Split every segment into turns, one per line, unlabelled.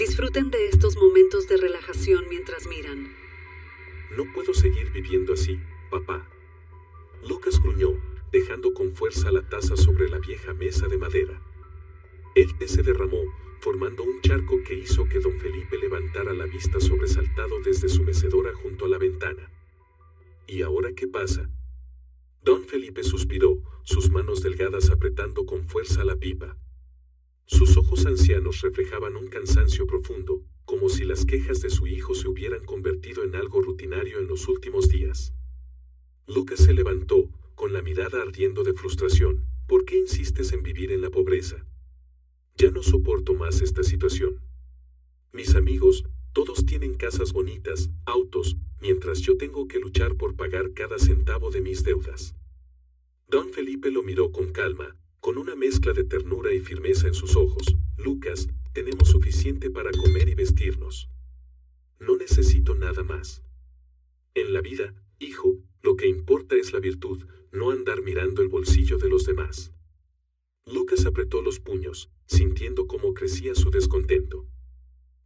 Disfruten de estos momentos de relajación mientras miran.
No puedo seguir viviendo así, papá. Lucas gruñó, dejando con fuerza la taza sobre la vieja mesa de madera. El té se derramó, formando un charco que hizo que don Felipe levantara la vista sobresaltado desde su mecedora junto a la ventana. ¿Y ahora qué pasa? Don Felipe suspiró, sus manos delgadas apretando con fuerza la pipa. Sus ojos ancianos reflejaban un cansancio profundo, como si las quejas de su hijo se hubieran convertido en algo rutinario en los últimos días. Lucas se levantó, con la mirada ardiendo de frustración. ¿Por qué insistes en vivir en la pobreza? Ya no soporto más esta situación. Mis amigos, todos tienen casas bonitas, autos, mientras yo tengo que luchar por pagar cada centavo de mis deudas. Don Felipe lo miró con calma, con una mezcla de ternura y firmeza en sus ojos. Lucas, tenemos suficiente para comer y vestirnos. No necesito nada más. En la vida, hijo, lo que importa es la virtud, no andar mirando el bolsillo de los demás. Lucas apretó los puños, sintiendo cómo crecía su descontento.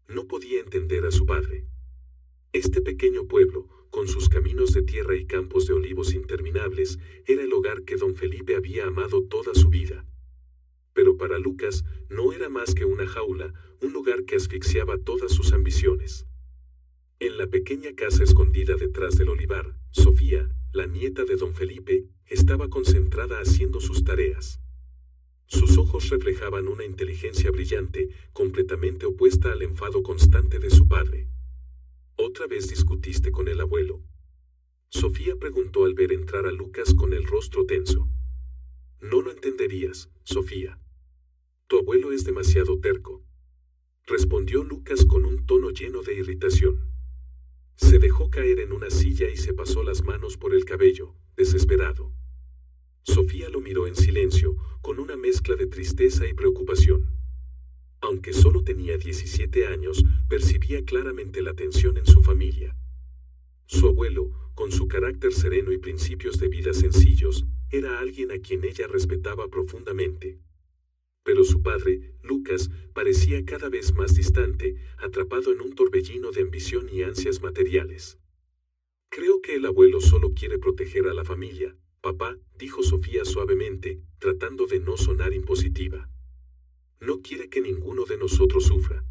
No podía entender a su padre. Este pequeño pueblo, con sus caminos de tierra y campos de olivos interminables, era el hogar que don Felipe había amado toda su vida. Pero para Lucas no era más que una jaula, un lugar que asfixiaba todas sus ambiciones. En la pequeña casa escondida detrás del olivar, Sofía, la nieta de don Felipe, estaba concentrada haciendo sus tareas. Sus ojos reflejaban una inteligencia brillante, completamente opuesta al enfado constante de su padre. ¿Otra vez discutiste con el abuelo? Sofía preguntó al ver entrar a Lucas con el rostro tenso. No lo entenderías, Sofía. Tu abuelo es demasiado terco. Respondió Lucas con un tono lleno de irritación. Se dejó caer en una silla y se pasó las manos por el cabello, desesperado. Sofía lo miró en silencio, con una mezcla de tristeza y preocupación. Aunque solo tenía 17 años, percibía claramente la tensión en su familia. Su abuelo, con su carácter sereno y principios de vida sencillos, era alguien a quien ella respetaba profundamente. Pero su padre, Lucas, parecía cada vez más distante, atrapado en un torbellino de ambición y ansias materiales. Creo que el abuelo solo quiere proteger a la familia, papá, dijo Sofía suavemente, tratando de no sonar impositiva. No quiere que ninguno de nosotros sufra.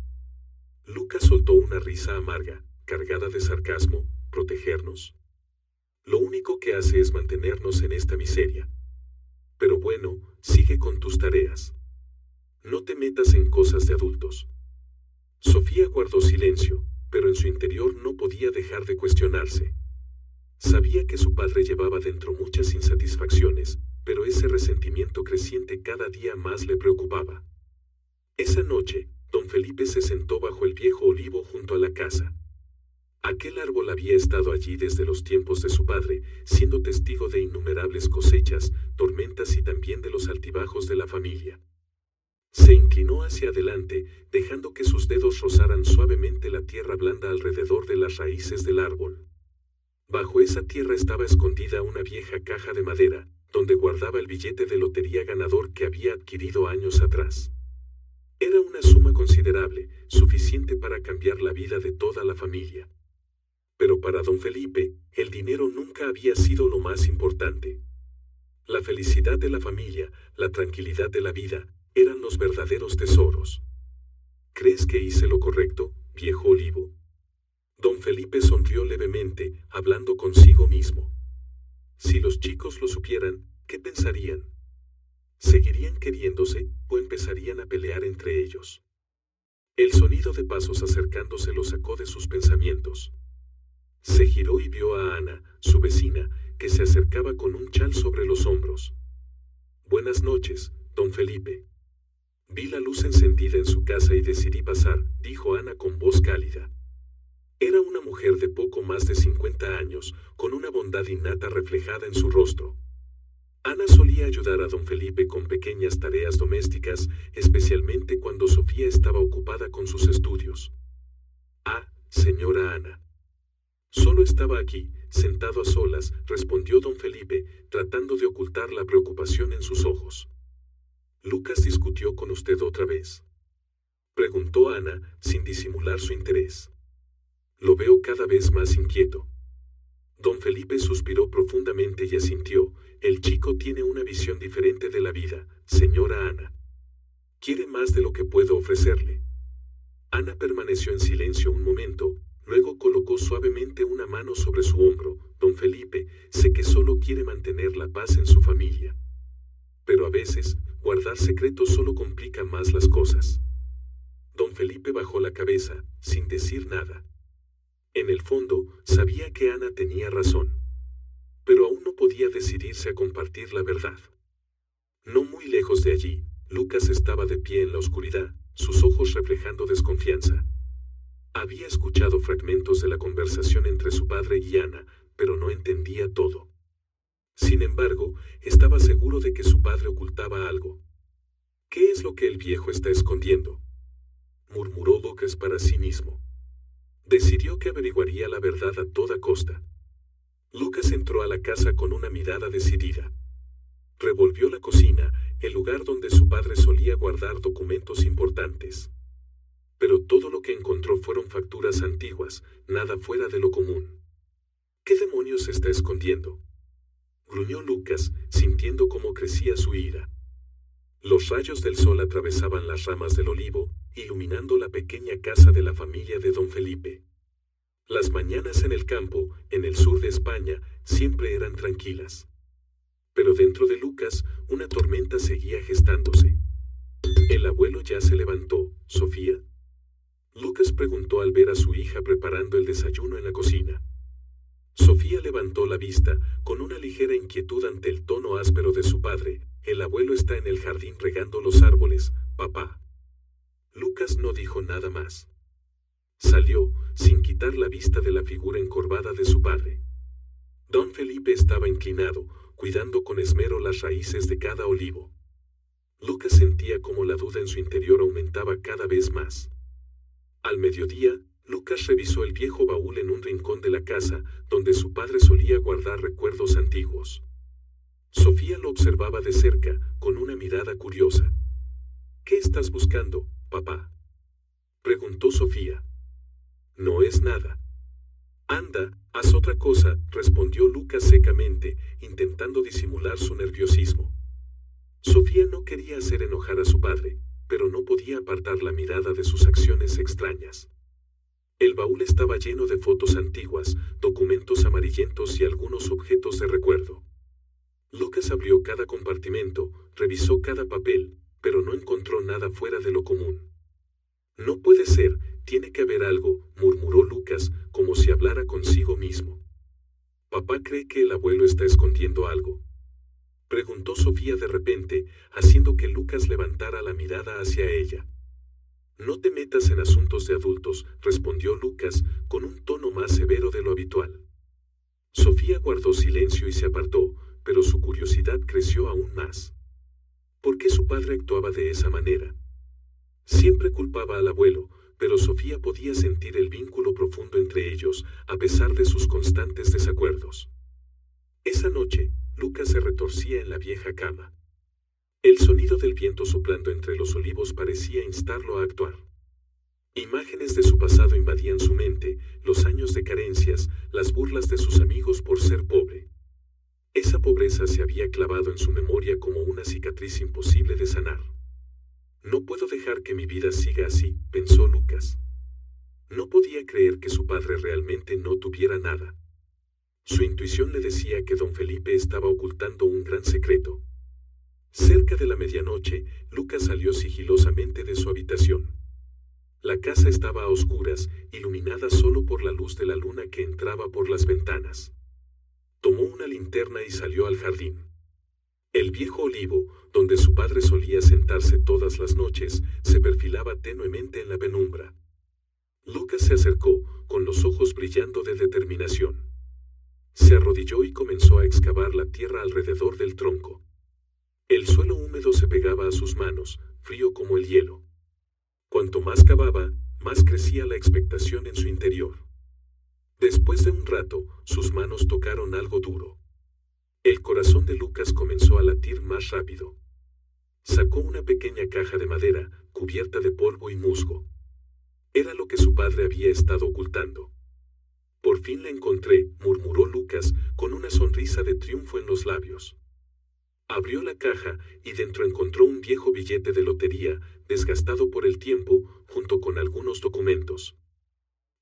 Lucas soltó una risa amarga, cargada de sarcasmo. ¿Protegernos? Lo único que hace es mantenernos en esta miseria. Pero bueno, sigue con tus tareas. No te metas en cosas de adultos. Sofía guardó silencio, pero en su interior no podía dejar de cuestionarse. Sabía que su padre llevaba dentro muchas insatisfacciones, pero ese resentimiento creciente cada día más le preocupaba. Esa noche, don Felipe se sentó bajo el viejo olivo junto a la casa. Aquel árbol había estado allí desde los tiempos de su padre, siendo testigo de innumerables cosechas, tormentas y también de los altibajos de la familia. Se inclinó hacia adelante, dejando que sus dedos rozaran suavemente la tierra blanda alrededor de las raíces del árbol. Bajo esa tierra estaba escondida una vieja caja de madera, donde guardaba el billete de lotería ganador que había adquirido años atrás. Era una suma considerable, suficiente para cambiar la vida de toda la familia. Pero para don Felipe, el dinero nunca había sido lo más importante. La felicidad de la familia, la tranquilidad de la vida, eran los verdaderos tesoros. ¿Crees que hice lo correcto, viejo olivo? Don Felipe sonrió levemente, hablando consigo mismo. Si los chicos lo supieran, ¿qué pensarían? ¿Seguirían queriéndose o empezarían a pelear entre ellos? El sonido de pasos acercándose lo sacó de sus pensamientos. Se giró y vio a Ana, su vecina, que se acercaba con un chal sobre los hombros. Buenas noches, don Felipe. Vi la luz encendida en su casa y decidí pasar, dijo Ana con voz cálida. Era una mujer de poco más de 50 años, con una bondad innata reflejada en su rostro. Ana solía ayudar a don Felipe con pequeñas tareas domésticas, especialmente cuando Sofía estaba ocupada con sus estudios. Ah, señora Ana. Solo estaba aquí, sentado a solas, respondió don Felipe, tratando de ocultar la preocupación en sus ojos. ¿Lucas discutió con usted otra vez? Preguntó Ana, sin disimular su interés. Lo veo cada vez más inquieto. Don Felipe suspiró profundamente y asintió. El chico tiene una visión diferente de la vida, señora Ana. Quiere más de lo que puedo ofrecerle. Ana permaneció en silencio un momento, luego colocó suavemente una mano sobre su hombro. Don Felipe, sé que solo quiere mantener la paz en su familia. Pero a veces, guardar secretos solo complica más las cosas. Don Felipe bajó la cabeza, sin decir nada. En el fondo, sabía que Ana tenía razón. Pero aún no podía decidirse a compartir la verdad. No muy lejos de allí, Lucas estaba de pie en la oscuridad, sus ojos reflejando desconfianza. Había escuchado fragmentos de la conversación entre su padre y Ana, pero no entendía todo. Sin embargo, estaba seguro de que su padre ocultaba algo. ¿Qué es lo que el viejo está escondiendo?, murmuró Lucas para sí mismo. Decidió que averiguaría la verdad a toda costa. Lucas entró a la casa con una mirada decidida. Revolvió la cocina, el lugar donde su padre solía guardar documentos importantes. Pero todo lo que encontró fueron facturas antiguas, nada fuera de lo común. ¿Qué demonios está escondiendo?, gruñó Lucas, sintiendo cómo crecía su ira. Los rayos del sol atravesaban las ramas del olivo, iluminando la pequeña casa de la familia de Don Felipe. Las mañanas en el campo, en el sur de España, siempre eran tranquilas. Pero dentro de Lucas, una tormenta seguía gestándose. ¿El abuelo ya se levantó, Sofía?, Lucas preguntó al ver a su hija preparando el desayuno en la cocina. Sofía levantó la vista, con una ligera inquietud ante el tono áspero de su padre. El abuelo está en el jardín regando los árboles, papá. Lucas no dijo nada más. Salió, sin quitar la vista de la figura encorvada de su padre. Don Felipe estaba inclinado, cuidando con esmero las raíces de cada olivo. Lucas sentía como la duda en su interior aumentaba cada vez más. Al mediodía, Lucas revisó el viejo baúl en un rincón de la casa, donde su padre solía guardar recuerdos antiguos. Sofía lo observaba de cerca, con una mirada curiosa. ¿Qué estás buscando, papá?, preguntó Sofía. No es nada. Anda, haz otra cosa, respondió Lucas secamente, intentando disimular su nerviosismo. Sofía no quería hacer enojar a su padre, pero no podía apartar la mirada de sus acciones extrañas. El baúl estaba lleno de fotos antiguas, documentos amarillentos y algunos objetos de recuerdo. Lucas abrió cada compartimento, revisó cada papel, pero no encontró nada fuera de lo común. No puede ser, tiene que haber algo, murmuró Lucas, como si hablara consigo mismo. ¿Papá cree que el abuelo está escondiendo algo?, preguntó Sofía de repente, haciendo que Lucas levantara la mirada hacia ella. No te metas en asuntos de adultos, respondió Lucas, con un tono más severo de lo habitual. Sofía guardó silencio y se apartó, pero su curiosidad creció aún más. ¿Por qué su padre actuaba de esa manera? Siempre culpaba al abuelo, pero Sofía podía sentir el vínculo profundo entre ellos, a pesar de sus constantes desacuerdos. Esa noche, Lucas se retorcía en la vieja cama. El sonido del viento soplando entre los olivos parecía instarlo a actuar. Imágenes de su pasado invadían su mente, los años de carencias, las burlas de sus amigos por ser pobre. Esa pobreza se había clavado en su memoria como una cicatriz imposible de sanar. No puedo dejar que mi vida siga así, pensó Lucas. No podía creer que su padre realmente no tuviera nada. Su intuición le decía que don Felipe estaba ocultando un gran secreto. Cerca de la medianoche, Lucas salió sigilosamente de su habitación. La casa estaba a oscuras, iluminada solo por la luz de la luna que entraba por las ventanas. Tomó una linterna y salió al jardín. El viejo olivo, donde su padre solía sentarse todas las noches, se perfilaba tenuemente en la penumbra. Lucas se acercó, con los ojos brillando de determinación. Se arrodilló y comenzó a excavar la tierra alrededor del tronco. El suelo húmedo se pegaba a sus manos, frío como el hielo. Cuanto más cavaba, más crecía la expectación en su interior. Después de un rato, sus manos tocaron algo duro. El corazón de Lucas comenzó a latir más rápido. Sacó una pequeña caja de madera, cubierta de polvo y musgo. Era lo que su padre había estado ocultando. Por fin la encontré, murmuró Lucas, con una sonrisa de triunfo en los labios. Abrió la caja y dentro encontró un viejo billete de lotería, desgastado por el tiempo, junto con algunos documentos.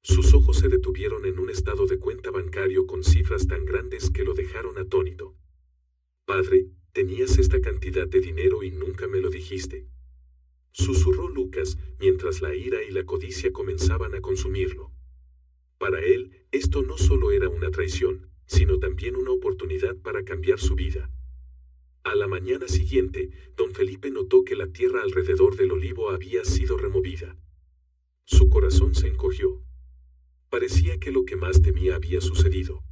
Sus ojos se detuvieron en un estado de cuenta bancario con cifras tan grandes que lo dejaron atónito. Padre, tenías esta cantidad de dinero y nunca me lo dijiste. Susurró Lucas, mientras la ira y la codicia comenzaban a consumirlo. Para él, esto no solo era una traición, sino también una oportunidad para cambiar su vida. A la mañana siguiente, don Felipe notó que la tierra alrededor del olivo había sido removida. Su corazón se encogió. Parecía que lo que más temía había sucedido.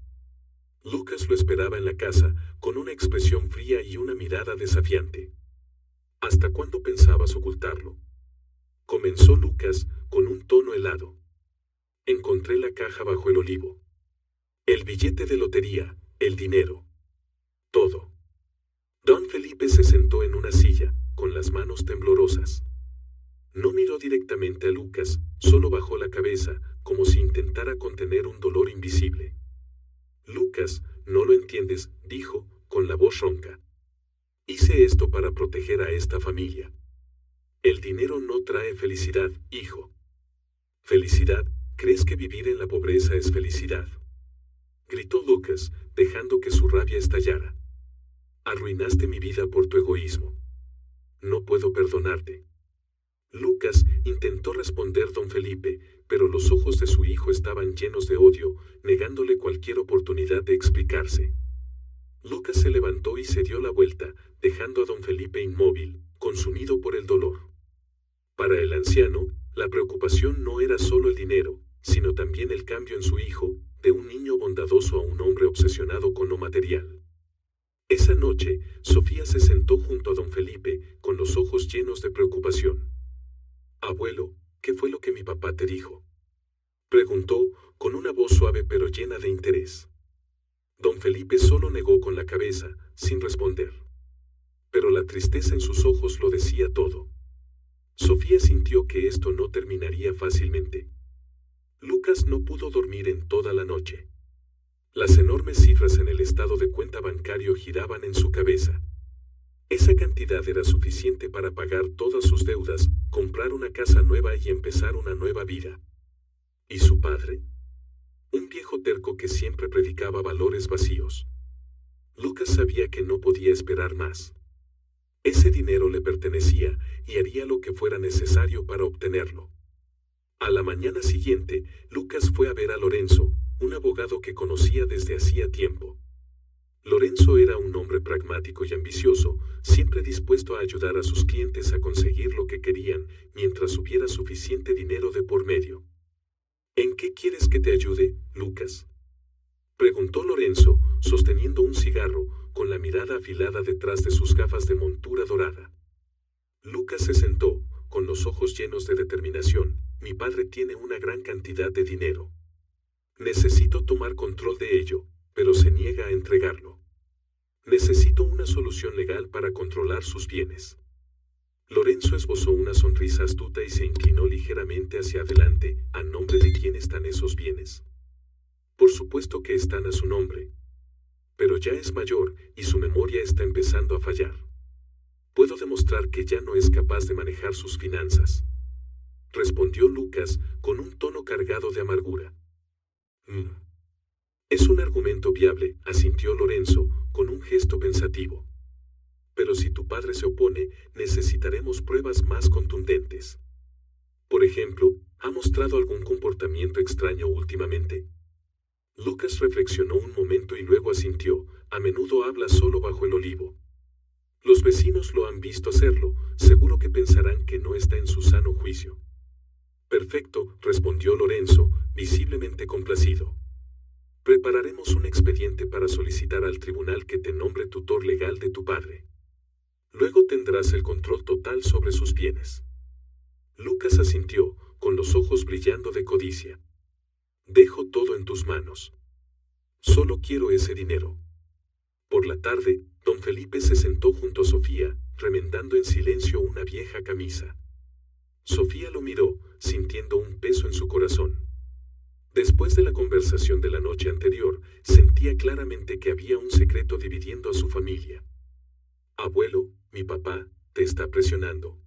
Lucas lo esperaba en la casa, con una expresión fría y una mirada desafiante. ¿Hasta cuándo pensabas ocultarlo? Comenzó Lucas, con un tono helado. Encontré la caja bajo el olivo. El billete de lotería, el dinero. Todo. Don Felipe se sentó en una silla, con las manos temblorosas. No miró directamente a Lucas, solo bajó la cabeza, como si intentara contener un dolor invisible. Lucas, no lo entiendes, dijo, con la voz ronca. Hice esto para proteger a esta familia. El dinero no trae felicidad, hijo. ¿Felicidad? ¿Crees que vivir en la pobreza es felicidad? Gritó Lucas, dejando que su rabia estallara. Arruinaste mi vida por tu egoísmo. No puedo perdonarte. Lucas intentó responder don Felipe, pero los ojos de su hijo estaban llenos de odio, negándole cualquier oportunidad de explicarse. Lucas se levantó y se dio la vuelta, dejando a don Felipe inmóvil, consumido por el dolor. Para el anciano, la preocupación no era solo el dinero, sino también el cambio en su hijo, de un niño bondadoso a un hombre obsesionado con lo material. Esa noche, Sofía se sentó junto a don Felipe, con los ojos llenos de preocupación. «Abuelo, ¿qué fue lo que mi papá te dijo?», preguntó, con una voz suave pero llena de interés. Don Felipe solo negó con la cabeza, sin responder. Pero la tristeza en sus ojos lo decía todo. Sofía sintió que esto no terminaría fácilmente. Lucas no pudo dormir en toda la noche. Las enormes cifras en el estado de cuenta bancario giraban en su cabeza. Esa cantidad era suficiente para pagar todas sus deudas, comprar una casa nueva y empezar una nueva vida. ¿Y su padre? Un viejo terco que siempre predicaba valores vacíos. Lucas sabía que no podía esperar más. Ese dinero le pertenecía y haría lo que fuera necesario para obtenerlo. A la mañana siguiente, Lucas fue a ver a Lorenzo, un abogado que conocía desde hacía tiempo. Lorenzo era un hombre pragmático y ambicioso, siempre dispuesto a ayudar a sus clientes a conseguir lo que querían, mientras hubiera suficiente dinero de por medio. ¿En qué quieres que te ayude, Lucas?, preguntó Lorenzo, sosteniendo un cigarro, con la mirada afilada detrás de sus gafas de montura dorada. Lucas se sentó, con los ojos llenos de determinación. Mi padre tiene una gran cantidad de dinero. Necesito tomar control de ello, pero se niega a entregarlo. Necesito una solución legal para controlar sus bienes. Lorenzo esbozó una sonrisa astuta y se inclinó ligeramente hacia adelante. ¿A nombre de quién están esos bienes? Por supuesto que están a su nombre. Pero ya es mayor y su memoria está empezando a fallar. Puedo demostrar que ya no es capaz de manejar sus finanzas, respondió Lucas con un tono cargado de amargura. Es un argumento viable, asintió Lorenzo, con un gesto pensativo. Pero si tu padre se opone, necesitaremos pruebas más contundentes. Por ejemplo, ¿ha mostrado algún comportamiento extraño últimamente? Lucas reflexionó un momento y luego asintió. A menudo habla solo bajo el olivo. Los vecinos lo han visto hacerlo, seguro que pensarán que no está en su sano juicio. Perfecto, respondió Lorenzo, visiblemente complacido. Prepararemos un expediente para solicitar al tribunal que te nombre tutor legal de tu padre. Luego tendrás el control total sobre sus bienes. Lucas asintió, con los ojos brillando de codicia. Dejo todo en tus manos. Solo quiero ese dinero. Por la tarde, don Felipe se sentó junto a Sofía, remendando en silencio una vieja camisa. Sofía lo miró, sintiendo un peso en su corazón. Después de la conversación de la noche anterior, sentía claramente que había un secreto dividiendo a su familia. «Abuelo, mi papá, ¿te está presionando?»,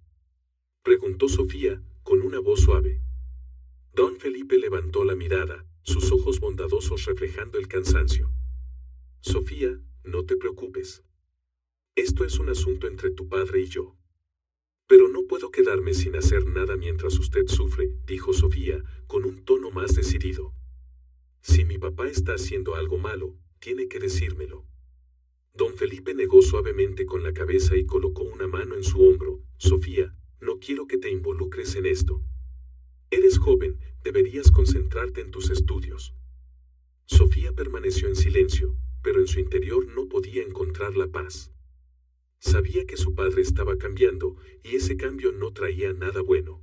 preguntó Sofía, con una voz suave. Don Felipe levantó la mirada, sus ojos bondadosos reflejando el cansancio. «Sofía, no te preocupes. Esto es un asunto entre tu padre y yo. Pero no puedo quedarme sin hacer nada mientras usted sufre», dijo Sofía, con un tono más decidido. «Si mi papá está haciendo algo malo, tiene que decírmelo». Don Felipe negó suavemente con la cabeza y colocó una mano en su hombro. «Sofía, no quiero que te involucres en esto. Eres joven, deberías concentrarte en tus estudios». Sofía permaneció en silencio, pero en su interior no podía encontrar la paz. Sabía que su padre estaba cambiando, y ese cambio no traía nada bueno.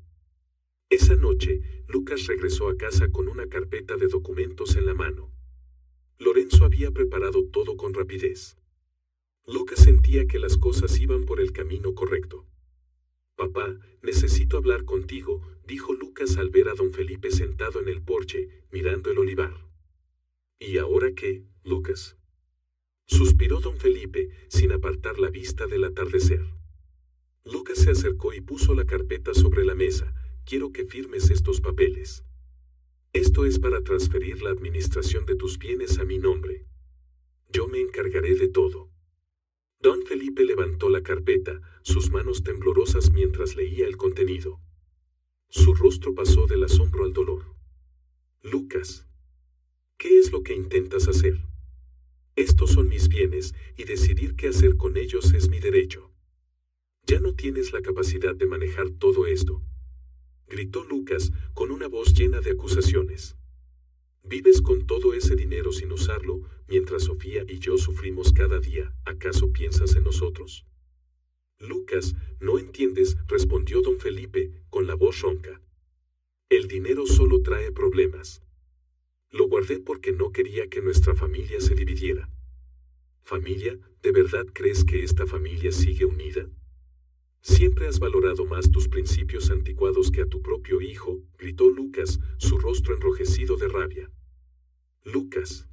Esa noche, Lucas regresó a casa con una carpeta de documentos en la mano. Lorenzo había preparado todo con rapidez. Lucas sentía que las cosas iban por el camino correcto. «Papá, necesito hablar contigo», dijo Lucas al ver a don Felipe sentado en el porche, mirando el olivar. «¿Y ahora qué, Lucas?», suspiró don Felipe, sin apartar la vista del atardecer. Lucas se acercó y puso la carpeta sobre la mesa. «Quiero que firmes estos papeles. Esto es para transferir la administración de tus bienes a mi nombre. Yo me encargaré de todo». Don Felipe levantó la carpeta, sus manos temblorosas mientras leía el contenido. Su rostro pasó del asombro al dolor. «Lucas, ¿qué es lo que intentas hacer? Estos son mis bienes, y decidir qué hacer con ellos es mi derecho. Ya no tienes la capacidad de manejar todo esto», gritó Lucas, con una voz llena de acusaciones. «Vives con todo ese dinero sin usarlo, mientras Sofía y yo sufrimos cada día. ¿Acaso piensas en nosotros?». «Lucas, no entiendes», respondió don Felipe, con la voz ronca. «El dinero solo trae problemas. Lo guardé porque no quería que nuestra familia se dividiera». «¿Familia? ¿De verdad crees que esta familia sigue unida? Siempre has valorado más tus principios anticuados que a tu propio hijo», gritó Lucas, su rostro enrojecido de rabia. «Lucas,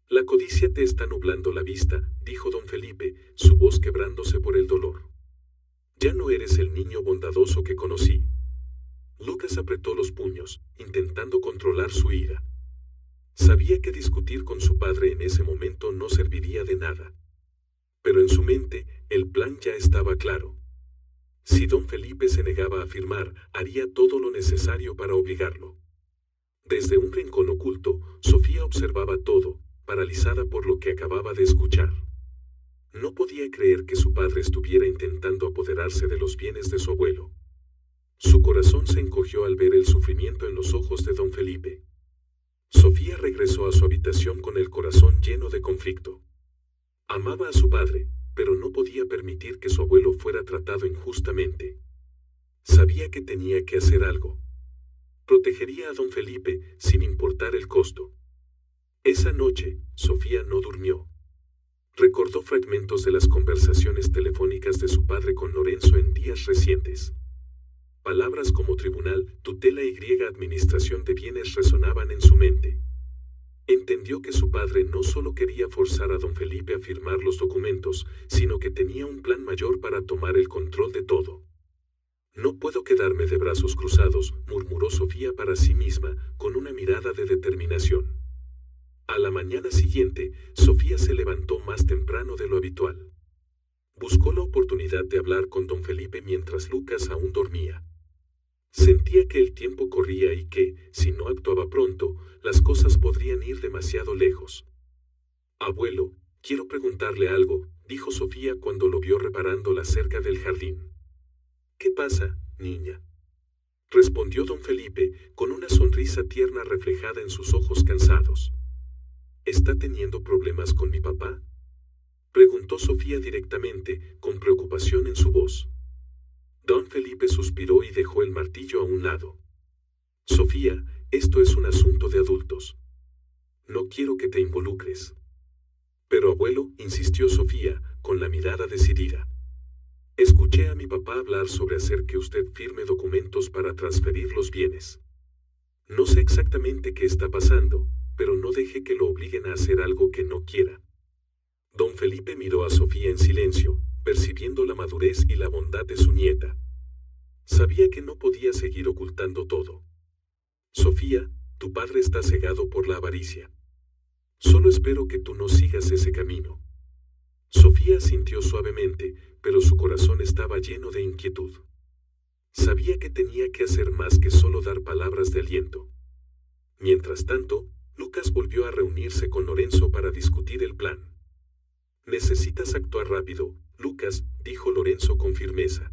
la codicia te está nublando la vista», dijo don Felipe, su voz quebrándose por el dolor. «Ya no eres el niño bondadoso que conocí». Lucas apretó los puños, intentando controlar su ira. Sabía que discutir con su padre en ese momento no serviría de nada. Pero en su mente, el plan ya estaba claro. Si don Felipe se negaba a firmar, haría todo lo necesario para obligarlo. Desde un rincón oculto, Sofía observaba todo, paralizada por lo que acababa de escuchar. No podía creer que su padre estuviera intentando apoderarse de los bienes de su abuelo. Su corazón se encogió al ver el sufrimiento en los ojos de don Felipe. Sofía regresó a su habitación con el corazón lleno de conflicto. Amaba a su padre, pero no podía permitir que su abuelo fuera tratado injustamente. Sabía que tenía que hacer algo. Protegería a don Felipe, sin importar el costo. Esa noche, Sofía no durmió. Recordó fragmentos de las conversaciones telefónicas de su padre con Lorenzo en días recientes. Palabras como tribunal, tutela y administración de bienes resonaban en su mente. Entendió que su padre no solo quería forzar a don Felipe a firmar los documentos, sino que tenía un plan mayor para tomar el control de todo. «No puedo quedarme de brazos cruzados», murmuró Sofía para sí misma, con una mirada de determinación. A la mañana siguiente, Sofía se levantó más temprano de lo habitual. Buscó la oportunidad de hablar con don Felipe mientras Lucas aún dormía. Sentía que el tiempo corría y que, si no actuaba pronto, las cosas podrían ir demasiado lejos. «Abuelo, quiero preguntarle algo», dijo Sofía cuando lo vio reparando la cerca del jardín. «¿Qué pasa, niña?», respondió don Felipe, con una sonrisa tierna reflejada en sus ojos cansados. «¿Está teniendo problemas con mi papá?», preguntó Sofía directamente, con preocupación en su voz. Don Felipe suspiró y dejó el martillo a un lado. «Sofía, esto es un asunto de adultos. No quiero que te involucres». «Pero abuelo», insistió Sofía, con la mirada decidida. Escuché a mi papá hablar sobre hacer que usted firme documentos para transferir los bienes. No sé exactamente qué está pasando, pero no deje que lo obliguen a hacer algo que no quiera. Don Felipe miró a Sofía en silencio, percibiendo la madurez y la bondad de su nieta. Sabía que no podía seguir ocultando todo. Sofía, tu padre está cegado por la avaricia. Solo espero que tú no sigas ese camino. Sofía asintió suavemente, pero su corazón estaba lleno de inquietud. Sabía que tenía que hacer más que solo dar palabras de aliento. Mientras tanto, Lucas volvió a reunirse con Lorenzo para discutir el plan. Necesitas actuar rápido, Lucas, dijo Lorenzo con firmeza.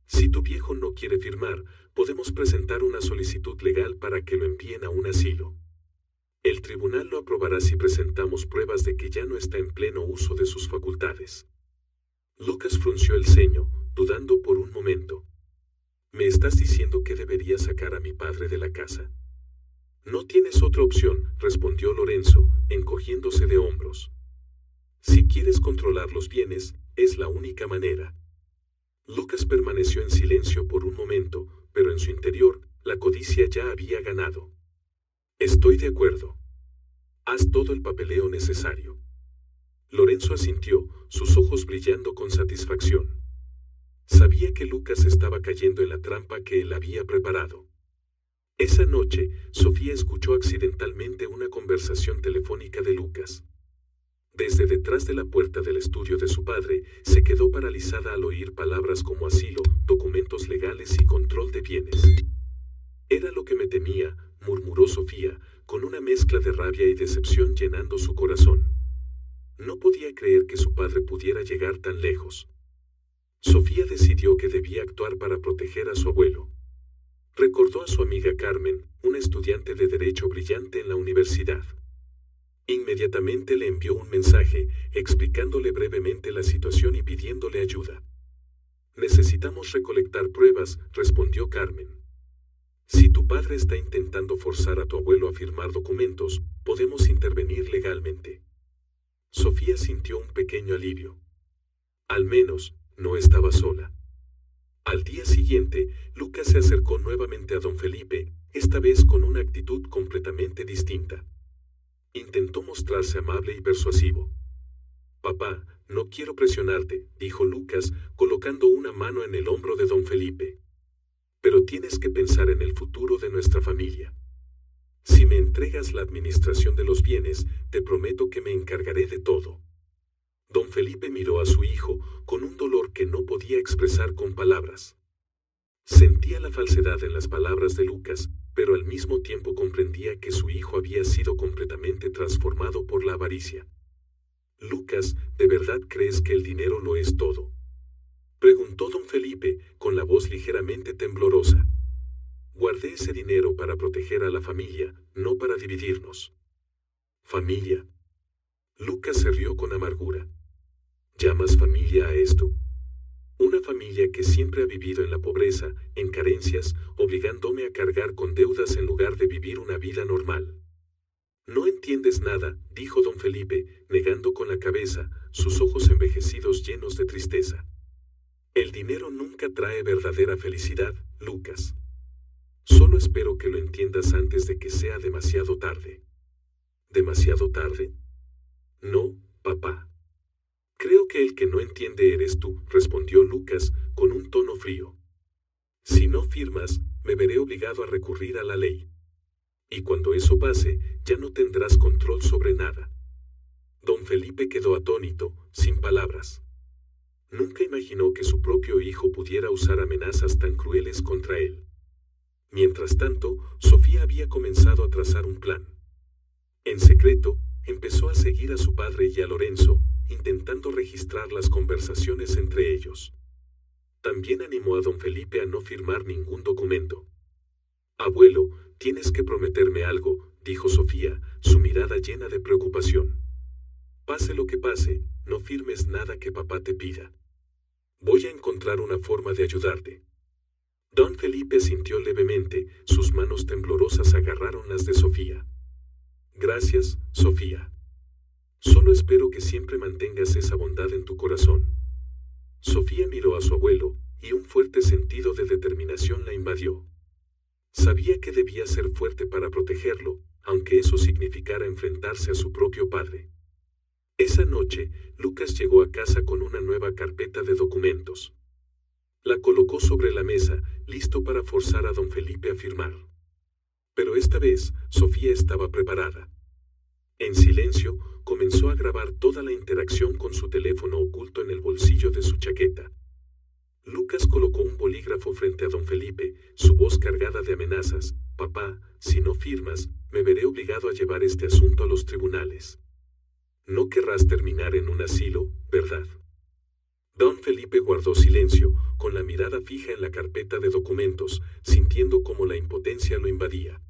Si tu viejo no quiere firmar, podemos presentar una solicitud legal para que lo envíen a un asilo. El tribunal lo aprobará si presentamos pruebas de que ya no está en pleno uso de sus facultades. Lucas frunció el ceño, dudando por un momento. ¿Me estás diciendo que debería sacar a mi padre de la casa? No tienes otra opción, respondió Lorenzo, encogiéndose de hombros. Si quieres controlar los bienes, es la única manera. Lucas permaneció en silencio por un momento, pero en su interior, la codicia ya había ganado. Estoy de acuerdo. Haz todo el papeleo necesario. Lorenzo asintió, sus ojos brillando con satisfacción. Sabía que Lucas estaba cayendo en la trampa que él había preparado. Esa noche, Sofía escuchó accidentalmente una conversación telefónica de Lucas. Desde detrás de la puerta del estudio de su padre, se quedó paralizada al oír palabras como asilo, documentos legales y control de bienes. Era lo que me temía, murmuró Sofía, con una mezcla de rabia y decepción llenando su corazón. No podía creer que su padre pudiera llegar tan lejos. Sofía decidió que debía actuar para proteger a su abuelo. Recordó a su amiga Carmen, una estudiante de Derecho brillante en la universidad. Inmediatamente le envió un mensaje, explicándole brevemente la situación y pidiéndole ayuda. Necesitamos recolectar pruebas, respondió Carmen. Si tu padre está intentando forzar a tu abuelo a firmar documentos, podemos intervenir legalmente. Sofía sintió un pequeño alivio. Al menos, no estaba sola. Al día siguiente, Lucas se acercó nuevamente a don Felipe, esta vez con una actitud completamente distinta. Intentó mostrarse amable y persuasivo. Papá, no quiero presionarte, dijo Lucas, colocando una mano en el hombro de don Felipe. Pero tienes que pensar en el futuro de nuestra familia. Si me entregas la administración de los bienes, te prometo que me encargaré de todo. Don Felipe miró a su hijo con un dolor que no podía expresar con palabras. Sentía la falsedad en las palabras de Lucas, pero al mismo tiempo comprendía que su hijo había sido completamente transformado por la avaricia. Lucas, ¿de verdad crees que el dinero lo es todo?, preguntó don Felipe, con la voz ligeramente temblorosa. Guardé ese dinero para proteger a la familia, no para dividirnos. ¿Familia? Lucas se rió con amargura. ¿Llamas familia a esto? Una familia que siempre ha vivido en la pobreza, en carencias, obligándome a cargar con deudas en lugar de vivir una vida normal. No entiendes nada, dijo don Felipe, negando con la cabeza, sus ojos envejecidos llenos de tristeza. El dinero nunca trae verdadera felicidad, Lucas. Solo espero que lo entiendas antes de que sea demasiado tarde. ¿Demasiado tarde? No, papá. Creo que el que no entiende eres tú, respondió Lucas, con un tono frío. Si no firmas, me veré obligado a recurrir a la ley. Y cuando eso pase, ya no tendrás control sobre nada. Don Felipe quedó atónito, sin palabras. Nunca imaginó que su propio hijo pudiera usar amenazas tan crueles contra él. Mientras tanto, Sofía había comenzado a trazar un plan. En secreto, empezó a seguir a su padre y a Lorenzo, intentando registrar las conversaciones entre ellos. También animó a don Felipe a no firmar ningún documento. Abuelo, tienes que prometerme algo, dijo Sofía, su mirada llena de preocupación. Pase lo que pase, no firmes nada que papá te pida. Voy a encontrar una forma de ayudarte. Don Felipe sintió levemente, sus manos temblorosas agarraron las de Sofía. Gracias, Sofía. Solo espero que siempre mantengas esa bondad en tu corazón. Sofía miró a su abuelo, y un fuerte sentido de determinación la invadió. Sabía que debía ser fuerte para protegerlo, aunque eso significara enfrentarse a su propio padre. Esa noche, Lucas llegó a casa con una nueva carpeta de documentos. La colocó sobre la mesa, listo para forzar a don Felipe a firmar. Pero esta vez, Sofía estaba preparada. En silencio, comenzó a grabar toda la interacción con su teléfono oculto en el bolsillo de su chaqueta. Lucas colocó un bolígrafo frente a don Felipe, su voz cargada de amenazas. «Papá, si no firmas, me veré obligado a llevar este asunto a los tribunales. No querrás terminar en un asilo, ¿verdad?» Don Felipe guardó silencio, con la mirada fija en la carpeta de documentos, sintiendo cómo la impotencia lo invadía.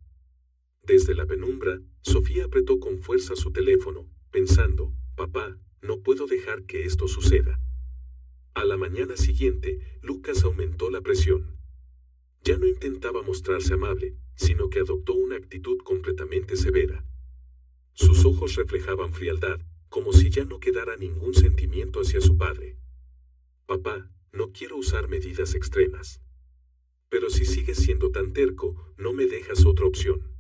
Desde la penumbra, Sofía apretó con fuerza su teléfono, pensando: «Papá, no puedo dejar que esto suceda». A la mañana siguiente, Lucas aumentó la presión. Ya no intentaba mostrarse amable, sino que adoptó una actitud completamente severa. Sus ojos reflejaban frialdad, como si ya no quedara ningún sentimiento hacia su padre. «Papá, no quiero usar medidas extremas. Pero si sigues siendo tan terco, no me dejas otra opción»,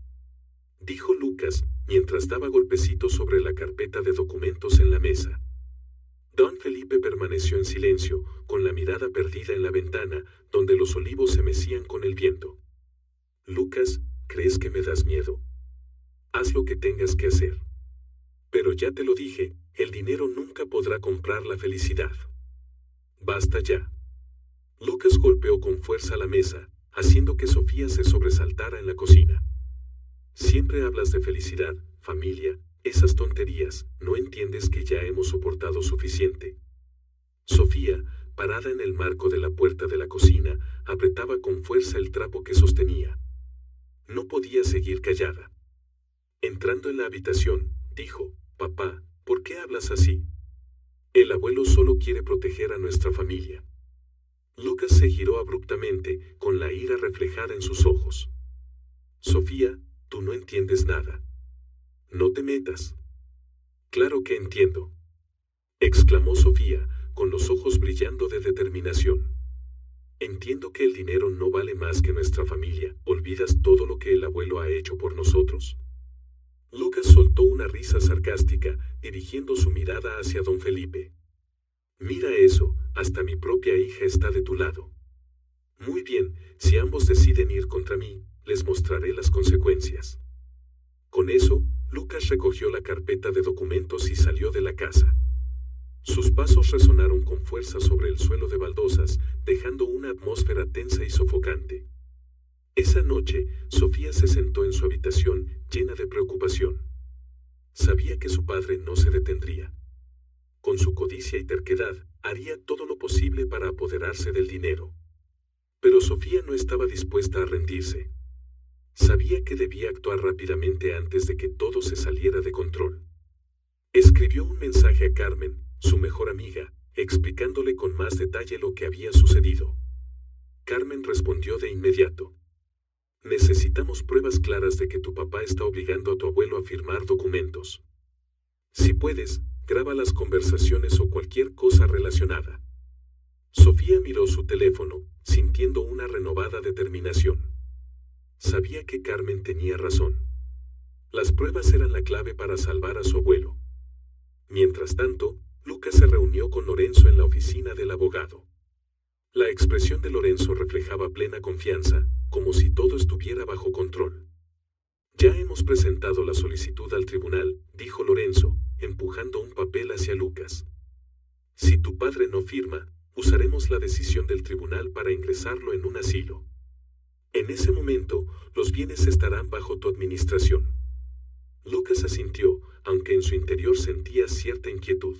dijo Lucas, mientras daba golpecitos sobre la carpeta de documentos en la mesa. Don Felipe permaneció en silencio, con la mirada perdida en la ventana, donde los olivos se mecían con el viento. «Lucas, ¿crees que me das miedo? Haz lo que tengas que hacer. Pero ya te lo dije, el dinero nunca podrá comprar la felicidad. Basta ya». Lucas golpeó con fuerza la mesa, haciendo que Sofía se sobresaltara en la cocina. «Siempre hablas de felicidad, familia, esas tonterías, ¿no entiendes que ya hemos soportado suficiente?» Sofía, parada en el marco de la puerta de la cocina, apretaba con fuerza el trapo que sostenía. No podía seguir callada. Entrando en la habitación, dijo: «Papá, ¿por qué hablas así? El abuelo solo quiere proteger a nuestra familia». Lucas se giró abruptamente, con la ira reflejada en sus ojos. «Sofía, tú no entiendes nada. No te metas». «Claro que entiendo», exclamó Sofía, con los ojos brillando de determinación. «Entiendo que el dinero no vale más que nuestra familia. ¿Olvidas todo lo que el abuelo ha hecho por nosotros?» Lucas soltó una risa sarcástica, dirigiendo su mirada hacia don Felipe. «Mira eso, hasta mi propia hija está de tu lado. Muy bien, si ambos deciden ir contra mí, les mostraré las consecuencias». Con eso, Lucas recogió la carpeta de documentos y salió de la casa. Sus pasos resonaron con fuerza sobre el suelo de baldosas, dejando una atmósfera tensa y sofocante. Esa noche, Sofía se sentó en su habitación, llena de preocupación. Sabía que su padre no se detendría. Con su codicia y terquedad, haría todo lo posible para apoderarse del dinero. Pero Sofía no estaba dispuesta a rendirse. Sabía que debía actuar rápidamente antes de que todo se saliera de control. Escribió un mensaje a Carmen, su mejor amiga, explicándole con más detalle lo que había sucedido. Carmen respondió de inmediato: «Necesitamos pruebas claras de que tu papá está obligando a tu abuelo a firmar documentos. Si puedes, graba las conversaciones o cualquier cosa relacionada». Sofía miró su teléfono, sintiendo una renovada determinación. Sabía que Carmen tenía razón. Las pruebas eran la clave para salvar a su abuelo. Mientras tanto, Lucas se reunió con Lorenzo en la oficina del abogado. La expresión de Lorenzo reflejaba plena confianza, como si todo estuviera bajo control. «Ya hemos presentado la solicitud al tribunal», dijo Lorenzo, empujando un papel hacia Lucas. «Si tu padre no firma, usaremos la decisión del tribunal para ingresarlo en un asilo. En ese momento, los bienes estarán bajo tu administración». Lucas asintió, aunque en su interior sentía cierta inquietud.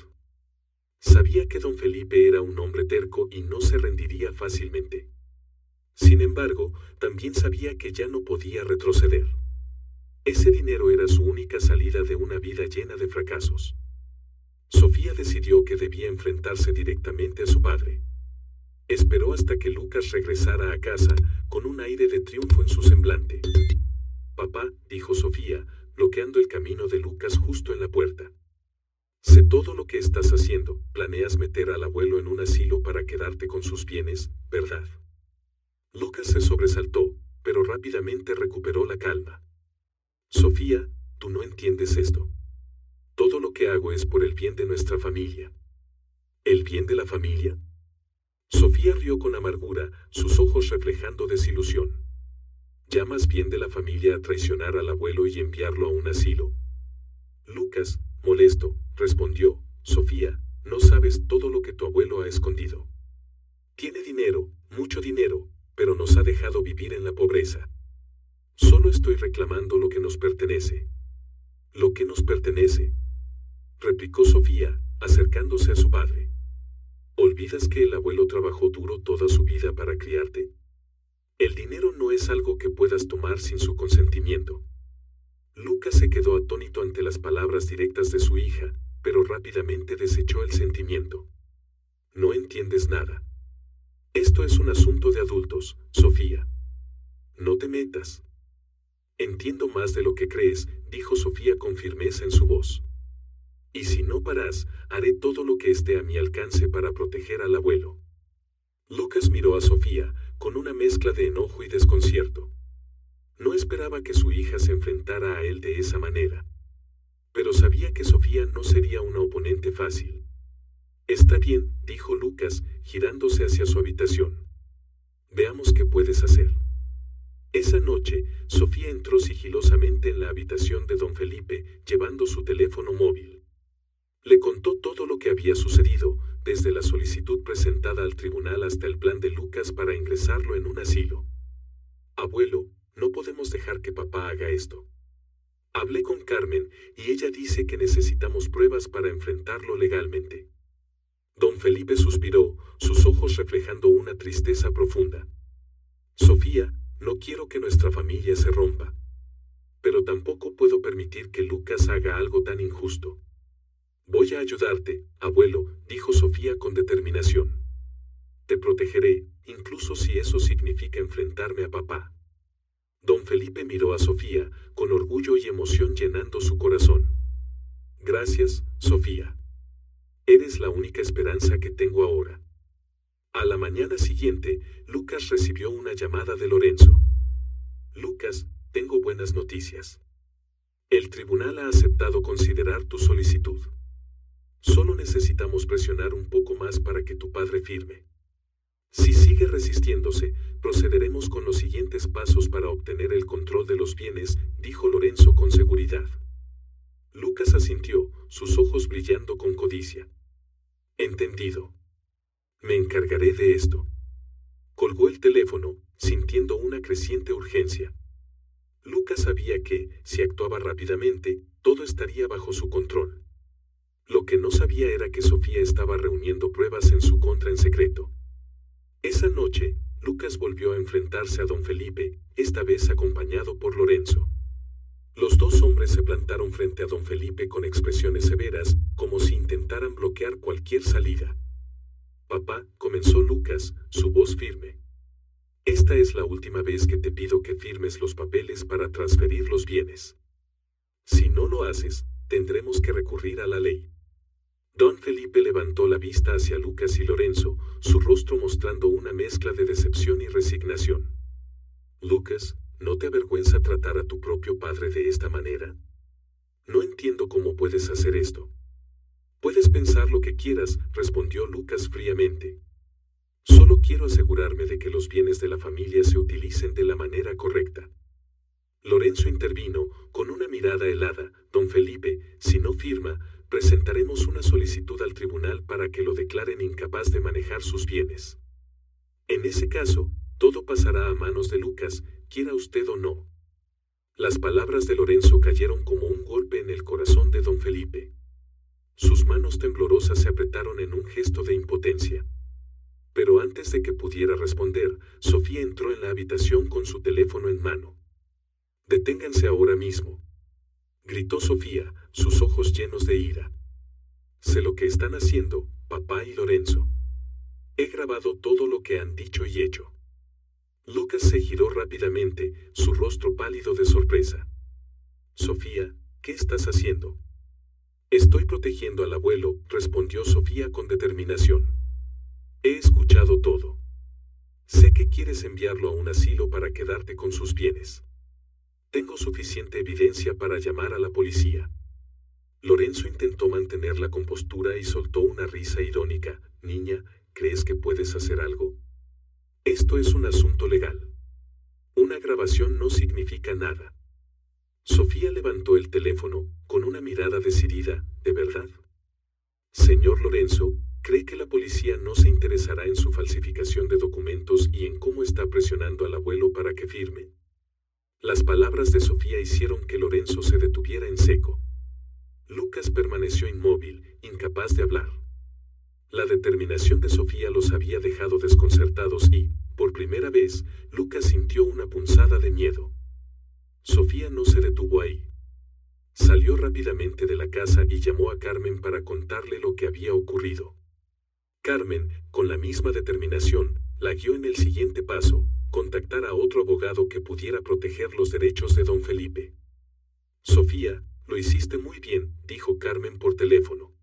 Sabía que don Felipe era un hombre terco y no se rendiría fácilmente. Sin embargo, también sabía que ya no podía retroceder. Ese dinero era su única salida de una vida llena de fracasos. Sofía decidió que debía enfrentarse directamente a su padre. Esperó hasta que Lucas regresara a casa, con un aire de triunfo en su semblante. «Papá», dijo Sofía, bloqueando el camino de Lucas justo en la puerta. Sé todo lo que estás haciendo. Planeas meter al abuelo en un asilo para quedarte con sus bienes, ¿verdad? Lucas se sobresaltó, pero rápidamente recuperó la calma. Sofía, tú no entiendes esto. Todo lo que hago es por el bien de nuestra familia. ¿El bien de la familia? Sofía rió con amargura, sus ojos reflejando desilusión. ¿Llamas bien de la familia a traicionar al abuelo y enviarlo a un asilo? Lucas, molesto, respondió, Sofía, no sabes todo lo que tu abuelo ha escondido. Tiene dinero, mucho dinero, pero nos ha dejado vivir en la pobreza. Solo estoy reclamando lo que nos pertenece. ¿Lo que nos pertenece?, replicó Sofía, acercándose a su padre. ¿Olvidas que el abuelo trabajó duro toda su vida para criarte? El dinero no es algo que puedas tomar sin su consentimiento. Lucas se quedó atónito ante las palabras directas de su hija, pero rápidamente desechó el sentimiento. No entiendes nada. Esto es un asunto de adultos, Sofía. No te metas. Entiendo más de lo que crees, dijo Sofía con firmeza en su voz. Y si no paras, haré todo lo que esté a mi alcance para proteger al abuelo. Lucas miró a Sofía, con una mezcla de enojo y desconcierto. No esperaba que su hija se enfrentara a él de esa manera. Pero sabía que Sofía no sería una oponente fácil. Está bien, dijo Lucas, girándose hacia su habitación. Veamos qué puedes hacer. Esa noche, Sofía entró sigilosamente en la habitación de don Felipe, llevando su teléfono móvil. Le contó todo lo que había sucedido, desde la solicitud presentada al tribunal hasta el plan de Lucas para ingresarlo en un asilo. Abuelo, no podemos dejar que papá haga esto. Hablé con Carmen y ella dice que necesitamos pruebas para enfrentarlo legalmente. Don Felipe suspiró, sus ojos reflejando una tristeza profunda. Sofía, no quiero que nuestra familia se rompa. Pero tampoco puedo permitir que Lucas haga algo tan injusto. Voy a ayudarte, abuelo, dijo Sofía con determinación. Te protegeré, incluso si eso significa enfrentarme a papá. Don Felipe miró a Sofía, con orgullo y emoción llenando su corazón. Gracias, Sofía. Eres la única esperanza que tengo ahora. A la mañana siguiente, Lucas recibió una llamada de Lorenzo. Lucas, tengo buenas noticias. El tribunal ha aceptado considerar tu solicitud. Solo necesitamos presionar un poco más para que tu padre firme. Si sigue resistiéndose, procederemos con los siguientes pasos para obtener el control de los bienes, dijo Lorenzo con seguridad. Lucas asintió, sus ojos brillando con codicia. Entendido. Me encargaré de esto. Colgó el teléfono, sintiendo una creciente urgencia. Lucas sabía que, si actuaba rápidamente, todo estaría bajo su control. Lo que no sabía era que Sofía estaba reuniendo pruebas en su contra en secreto. Esa noche, Lucas volvió a enfrentarse a don Felipe, esta vez acompañado por Lorenzo. Los dos hombres se plantaron frente a don Felipe con expresiones severas, como si intentaran bloquear cualquier salida. Papá, comenzó Lucas, su voz firme. Esta es la última vez que te pido que firmes los papeles para transferir los bienes. Si no lo haces, tendremos que recurrir a la ley. Don Felipe levantó la vista hacia Lucas y Lorenzo, su rostro mostrando una mezcla de decepción y resignación. Lucas, ¿no te avergüenza tratar a tu propio padre de esta manera? No entiendo cómo puedes hacer esto. Puedes pensar lo que quieras, respondió Lucas fríamente. Solo quiero asegurarme de que los bienes de la familia se utilicen de la manera correcta. Lorenzo intervino, con una mirada helada. Don Felipe, si no firma, presentaremos una solicitud al tribunal para que lo declaren incapaz de manejar sus bienes. En ese caso, todo pasará a manos de Lucas, quiera usted o no. Las palabras de Lorenzo cayeron como un golpe en el corazón de don Felipe. Sus manos temblorosas se apretaron en un gesto de impotencia. Pero antes de que pudiera responder, Sofía entró en la habitación con su teléfono en mano. «Deténganse ahora mismo», gritó Sofía, sus ojos llenos de ira. «Sé lo que están haciendo, papá y Lorenzo. He grabado todo lo que han dicho y hecho». Lucas se giró rápidamente, su rostro pálido de sorpresa. «Sofía, ¿qué estás haciendo? Estoy protegiendo al abuelo, respondió Sofía con determinación. He escuchado todo. Sé que quieres enviarlo a un asilo para quedarte con sus bienes. Tengo suficiente evidencia para llamar a la policía. Lorenzo intentó mantener la compostura y soltó una risa irónica. Niña, ¿crees que puedes hacer algo? Esto es un asunto legal. Una grabación no significa nada. Sofía levantó el teléfono, con una mirada decidida. ¿De verdad? Señor Lorenzo, ¿cree que la policía no se interesará en su falsificación de documentos y en cómo está presionando al abuelo para que firme? Las palabras de Sofía hicieron que Lorenzo se detuviera en seco. Lucas permaneció inmóvil, incapaz de hablar. La determinación de Sofía los había dejado desconcertados y, por primera vez, Lucas sintió una punzada de miedo. Sofía no se detuvo ahí. Salió rápidamente de la casa y llamó a Carmen para contarle lo que había ocurrido. Carmen, con la misma determinación, la guió en el siguiente paso: contactar a otro abogado que pudiera proteger los derechos de don Felipe. Sofía, lo hiciste muy bien, dijo Carmen por teléfono.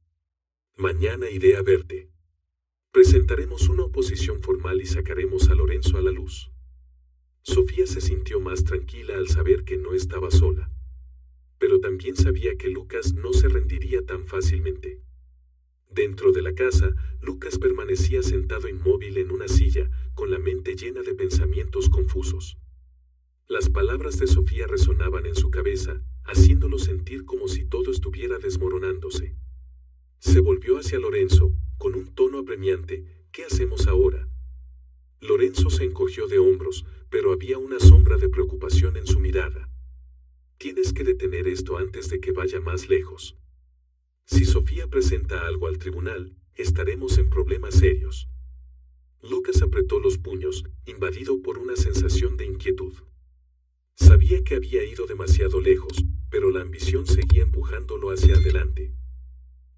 Mañana iré a verte. Presentaremos una oposición formal y sacaremos a Lorenzo a la luz. Sofía se sintió más tranquila al saber que no estaba sola. Pero también sabía que Lucas no se rendiría tan fácilmente. Dentro de la casa, Lucas permanecía sentado inmóvil en una silla, con la mente llena de pensamientos confusos. Las palabras de Sofía resonaban en su cabeza, haciéndolo sentir como si todo estuviera desmoronándose. Se volvió hacia Lorenzo, con un tono apremiante. ¿Qué hacemos ahora? Lorenzo se encogió de hombros, pero había una sombra de preocupación en su mirada. Tienes que detener esto antes de que vaya más lejos. Si Sofía presenta algo al tribunal, estaremos en problemas serios. Lucas apretó los puños, invadido por una sensación de inquietud. Sabía que había ido demasiado lejos, pero la ambición seguía empujándolo hacia adelante.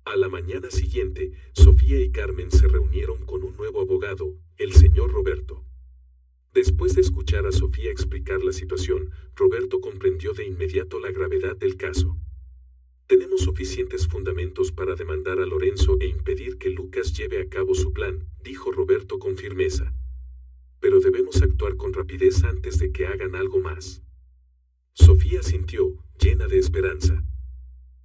A la mañana siguiente, Sofía y Carmen se reunieron con un nuevo abogado, el señor Roberto. Después de escuchar a Sofía explicar la situación, Roberto comprendió de inmediato la gravedad del caso. Tenemos suficientes fundamentos para demandar a Lorenzo e impedir que Lucas lleve a cabo su plan, dijo Roberto con firmeza. Pero debemos actuar con rapidez antes de que hagan algo más. Sofía sintió, llena de esperanza.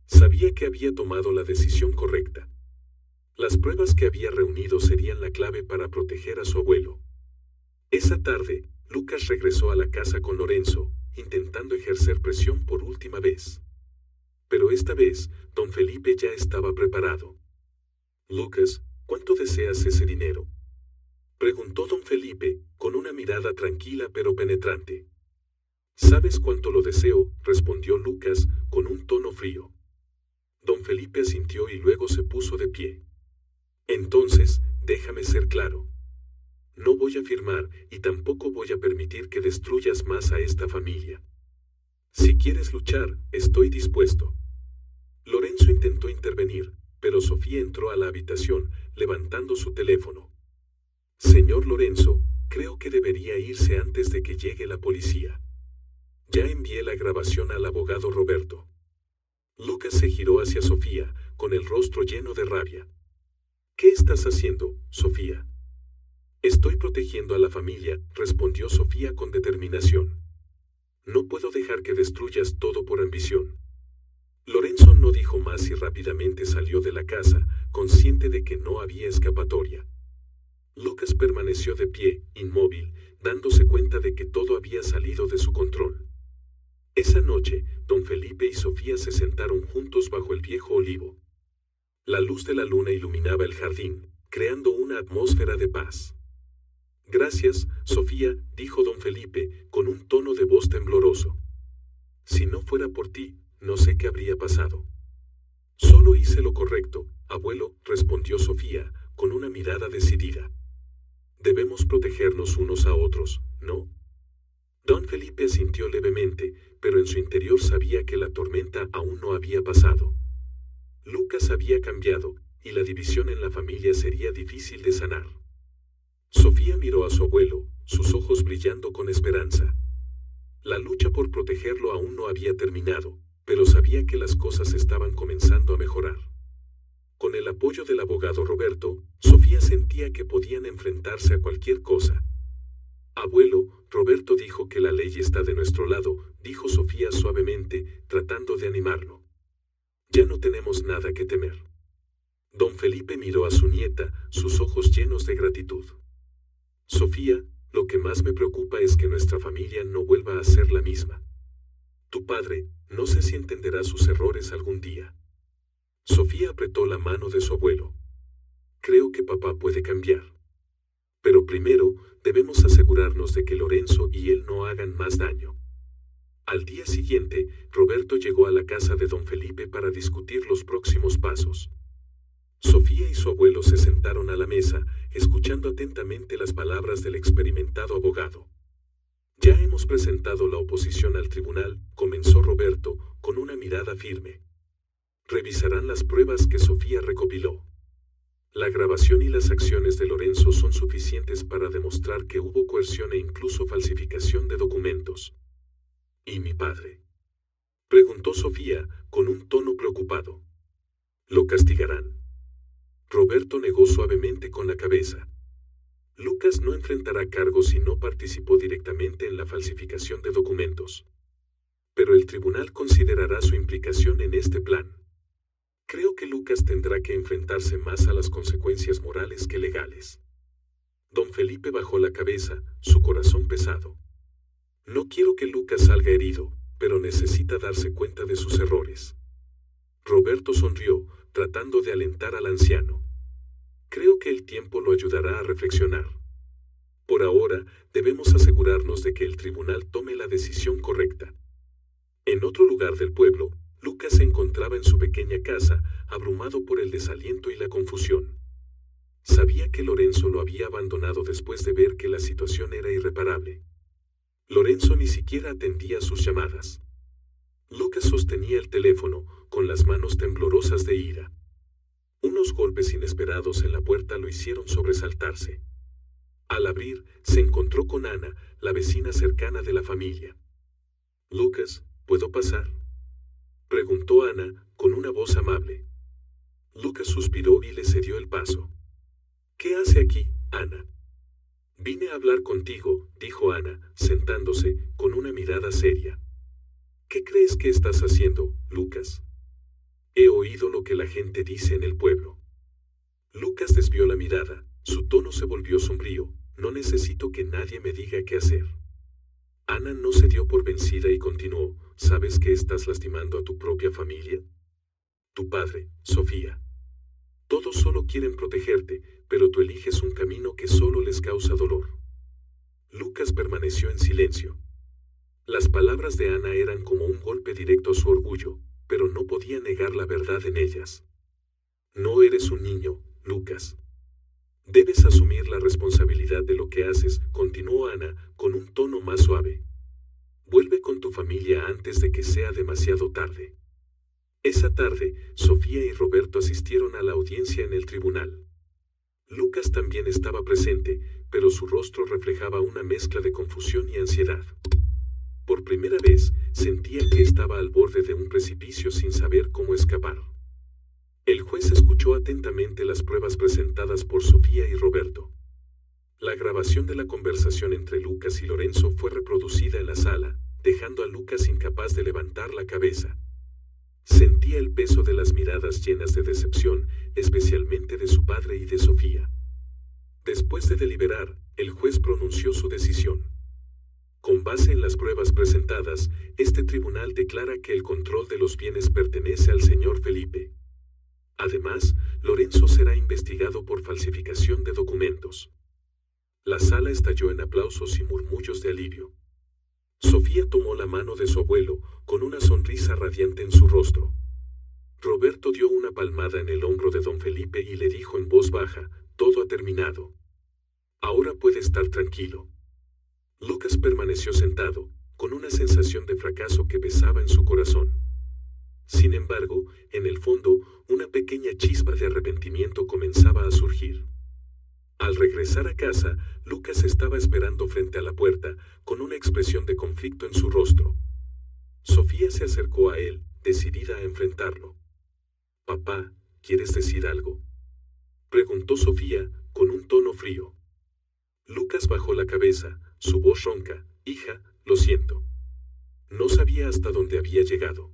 Sabía que había tomado la decisión correcta. Las pruebas que había reunido serían la clave para proteger a su abuelo. Esa tarde, Lucas regresó a la casa con Lorenzo, intentando ejercer presión por última vez. Pero esta vez, don Felipe ya estaba preparado. Lucas, ¿cuánto deseas ese dinero?, preguntó don Felipe, con una mirada tranquila pero penetrante. ¿Sabes cuánto lo deseo?, respondió Lucas, con un tono frío. Don Felipe asintió y luego se puso de pie. Entonces, déjame ser claro. No voy a firmar y tampoco voy a permitir que destruyas más a esta familia. Si quieres luchar, estoy dispuesto. Lorenzo intentó intervenir, pero Sofía entró a la habitación, levantando su teléfono. Señor Lorenzo, creo que debería irse antes de que llegue la policía. Ya envié la grabación al abogado Roberto. Lucas se giró hacia Sofía, con el rostro lleno de rabia. ¿Qué estás haciendo, Sofía? Estoy protegiendo a la familia, respondió Sofía con determinación. No puedo dejar que destruyas todo por ambición. Lorenzo no dijo más y rápidamente salió de la casa, consciente de que no había escapatoria. Lucas permaneció de pie, inmóvil, dándose cuenta de que todo había salido de su control. Esa noche, don Felipe y Sofía se sentaron juntos bajo el viejo olivo. La luz de la luna iluminaba el jardín, creando una atmósfera de paz. Gracias, Sofía, dijo don Felipe, con un tono de voz tembloroso. Si no fuera por ti, no sé qué habría pasado. Solo hice lo correcto, abuelo, respondió Sofía, con una mirada decidida. Debemos protegernos unos a otros, ¿no? Don Felipe asintió levemente, pero en su interior sabía que la tormenta aún no había pasado. Lucas había cambiado, y la división en la familia sería difícil de sanar. Sofía miró a su abuelo, sus ojos brillando con esperanza. La lucha por protegerlo aún no había terminado, pero sabía que las cosas estaban comenzando a mejorar. Con el apoyo del abogado Roberto, Sofía sentía que podían enfrentarse a cualquier cosa. Abuelo, Roberto dijo que la ley está de nuestro lado, dijo Sofía suavemente, tratando de animarlo. Ya no tenemos nada que temer. Don Felipe miró a su nieta, sus ojos llenos de gratitud. Sofía, lo que más me preocupa es que nuestra familia no vuelva a ser la misma. Tu padre, no sé si entenderá sus errores algún día. Sofía apretó la mano de su abuelo. Creo que papá puede cambiar. Pero primero, debemos asegurarnos de que Lorenzo y él no hagan más daño. Al día siguiente, Roberto llegó a la casa de don Felipe para discutir los próximos pasos. Sofía y su abuelo se sentaron a la mesa, escuchando atentamente las palabras del experimentado abogado. Ya hemos presentado la oposición al tribunal, comenzó Roberto, con una mirada firme. Revisarán las pruebas que Sofía recopiló. La grabación y las acciones de Lorenzo son suficientes para demostrar que hubo coerción e incluso falsificación de documentos. ¿Y mi padre?, preguntó Sofía, con un tono preocupado. ¿Lo castigarán? Roberto negó suavemente con la cabeza. Lucas no enfrentará cargos si no participó directamente en la falsificación de documentos. Pero el tribunal considerará su implicación en este plan. Creo que Lucas tendrá que enfrentarse más a las consecuencias morales que legales. Don Felipe bajó la cabeza, su corazón pesado. No quiero que Lucas salga herido, pero necesita darse cuenta de sus errores. Roberto sonrió, tratando de alentar al anciano. Creo que el tiempo lo ayudará a reflexionar. Por ahora, debemos asegurarnos de que el tribunal tome la decisión correcta. En otro lugar del pueblo, Lucas se encontraba en su pequeña casa, abrumado por el desaliento y la confusión. Sabía que Lorenzo lo había abandonado después de ver que la situación era irreparable. Lorenzo ni siquiera atendía sus llamadas. Lucas sostenía el teléfono, con las manos temblorosas de ira. Unos golpes inesperados en la puerta lo hicieron sobresaltarse. Al abrir, se encontró con Ana, la vecina cercana de la familia. «Lucas, ¿puedo pasar?», preguntó Ana, con una voz amable. Lucas suspiró y le cedió el paso. «¿Qué hace aquí, Ana?». «Vine a hablar contigo», dijo Ana, sentándose, con una mirada seria. «¿Qué crees que estás haciendo, Lucas?». «He oído lo que la gente dice en el pueblo». Lucas desvió la mirada, su tono se volvió sombrío. «No necesito que nadie me diga qué hacer». Ana no se dio por vencida y continuó. «¿Sabes que estás lastimando a tu propia familia? Tu padre, Sofía. Todos solo quieren protegerte, pero tú eliges un camino que solo les causa dolor». Lucas permaneció en silencio. Las palabras de Ana eran como un golpe directo a su orgullo, pero no podía negar la verdad en ellas. «No eres un niño, Lucas. Debes asumir la responsabilidad de lo que haces», continuó Ana, con un tono más suave. «Vuelve con tu familia antes de que sea demasiado tarde». Esa tarde, Sofía y Roberto asistieron a la audiencia en el tribunal. Lucas también estaba presente, pero su rostro reflejaba una mezcla de confusión y ansiedad. Por primera vez, sentía que estaba al borde de un precipicio sin saber cómo escapar. El juez escuchó atentamente las pruebas presentadas por Sofía y Roberto. La grabación de la conversación entre Lucas y Lorenzo fue reproducida en la sala, dejando a Lucas incapaz de levantar la cabeza. Sentía el peso de las miradas llenas de decepción, especialmente de su padre y de Sofía. Después de deliberar, el juez pronunció su decisión. Con base en las pruebas presentadas, este tribunal declara que el control de los bienes pertenece al señor Felipe. Además, Lorenzo será investigado por falsificación de documentos. La sala estalló en aplausos y murmullos de alivio. Sofía tomó la mano de su abuelo, con una sonrisa radiante en su rostro. Roberto dio una palmada en el hombro de don Felipe y le dijo en voz baja: «Todo ha terminado. Ahora puede estar tranquilo». Lucas permaneció sentado, con una sensación de fracaso que pesaba en su corazón. Sin embargo, en el fondo, una pequeña chispa de arrepentimiento comenzaba a surgir. Al regresar a casa, Lucas estaba esperando frente a la puerta, con una expresión de conflicto en su rostro. Sofía se acercó a él, decidida a enfrentarlo. «Papá, ¿quieres decir algo?», preguntó Sofía, con un tono frío. Lucas bajó la cabeza, su voz ronca. «Hija, lo siento». No sabía hasta dónde había llegado.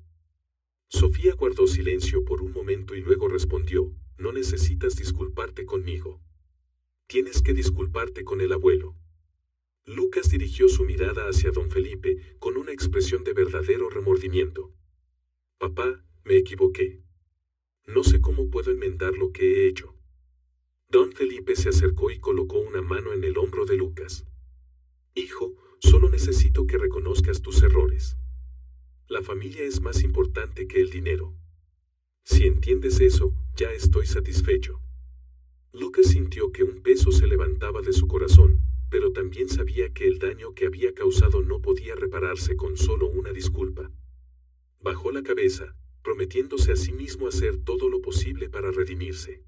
Sofía guardó silencio por un momento y luego respondió: «No necesitas disculparte conmigo. Tienes que disculparte con el abuelo». Lucas dirigió su mirada hacia don Felipe con una expresión de verdadero remordimiento. «Papá, me equivoqué. No sé cómo puedo enmendar lo que he hecho». Don Felipe se acercó y colocó una mano en el hombro de Lucas. «Hijo, solo necesito que reconozcas tus errores. La familia es más importante que el dinero. Si entiendes eso, ya estoy satisfecho». Lucas sintió que un peso se levantaba de su corazón, pero también sabía que el daño que había causado no podía repararse con solo una disculpa. Bajó la cabeza, prometiéndose a sí mismo hacer todo lo posible para redimirse.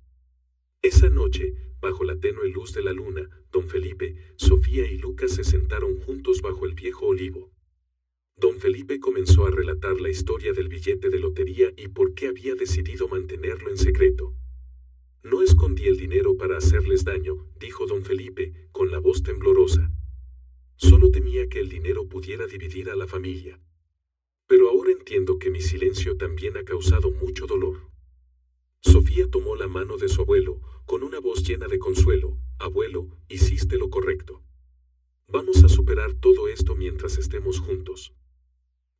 Esa noche, bajo la tenue luz de la luna, don Felipe, Sofía y Lucas se sentaron juntos bajo el viejo olivo. Don Felipe comenzó a relatar la historia del billete de lotería y por qué había decidido mantenerlo en secreto. «No escondí el dinero para hacerles daño», dijo don Felipe, con la voz temblorosa. «Solo temía que el dinero pudiera dividir a la familia. Pero ahora entiendo que mi silencio también ha causado mucho dolor». Sofía tomó la mano de su abuelo, con una voz llena de consuelo. «Abuelo, hiciste lo correcto. Vamos a superar todo esto mientras estemos juntos».